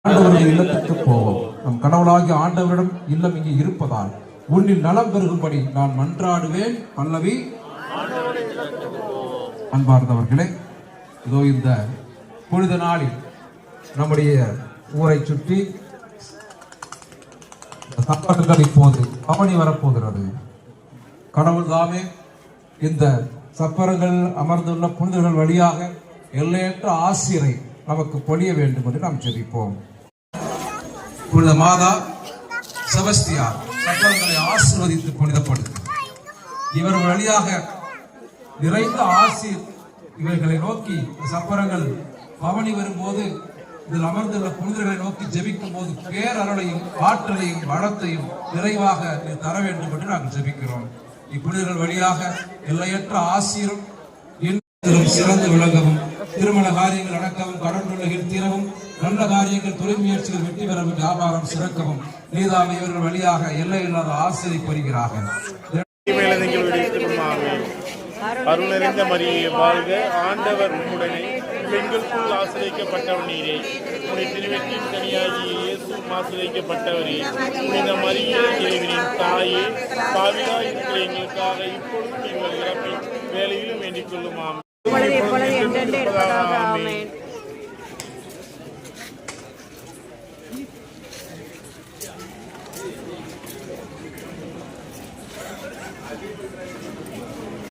ஆண்டவருடைய இல்லத்திற்கு போவோம். நம் கடவுளாகிய ஆண்டவரிடம் இல்லம் இங்கே இருப்பதால் உன்னில் நலம் பெருகும்படி நான் மன்றாடுவேன். பல்லவி. அன்பார்ந்தவர்களே, இதோ இந்த புனித நாளில் நம்முடைய ஊரை சுற்றி சப்பரங்கள் இப்போது பவனி வரப்போகிறது. கடவுள் தாமே இந்த சப்பரங்கள் அமர்ந்துள்ள புனிதர்கள் வழியாக எல்லையற்ற ஆசிரை நமக்கு பொழிய வேண்டும் என்று நாம் ஜெபிப்போம். புனித மாதா செபஸ்தியார் சப்பரங்களை ஆசீர்வதித்து புனிதப்படுத்து. இவர் வழியாக நிறைந்த ஆசீர் இவர்களை நோக்கி சப்பரங்கள் பவனி வரும்போது இதில் அமர்ந்துள்ள புனிதர்களை நோக்கி ஜெபிக்கும் போது பேரருளையும் ஆற்றலையும் வளத்தையும் நிறைவாக தர வேண்டும் என்று நாங்கள் ஜெபிக்கிறோம். இப்புனிதர்கள் வழியாக எல்லையற்ற ஆசீரும் சிறந்து விளங்கவும், திருமண காரியங்கள் நடக்கவும், கடன் தீரவும், நல்ல காரியங்கள் தொழில் முயற்சிகள் வெற்றி பெறவும், வியாபாரம் சிறக்கவும் நீதாமை இவர்கள் வழியாக எல்லை இல்லாத ஆசிரியை பெறுகிறார்கள். அருளறிந்த மரியே வாழ்க, ஆண்டவர் உம்முடனே, பெண்களுக்குள் ஆசிரியக்கப்பட்டவர் நீரே. உடைய திருவெற்றின் கனியாகிய இயேசு ஆசிரியக்கப்பட்டவரே. புனித மரியே, இறைவனின் தாயே, பாவிலா இருக்கிற எங்களுக்காக இப்பொழுது எங்கள் இறப்பின் வேலையிலும் வேண்டிக் கொள்ளுமாம்.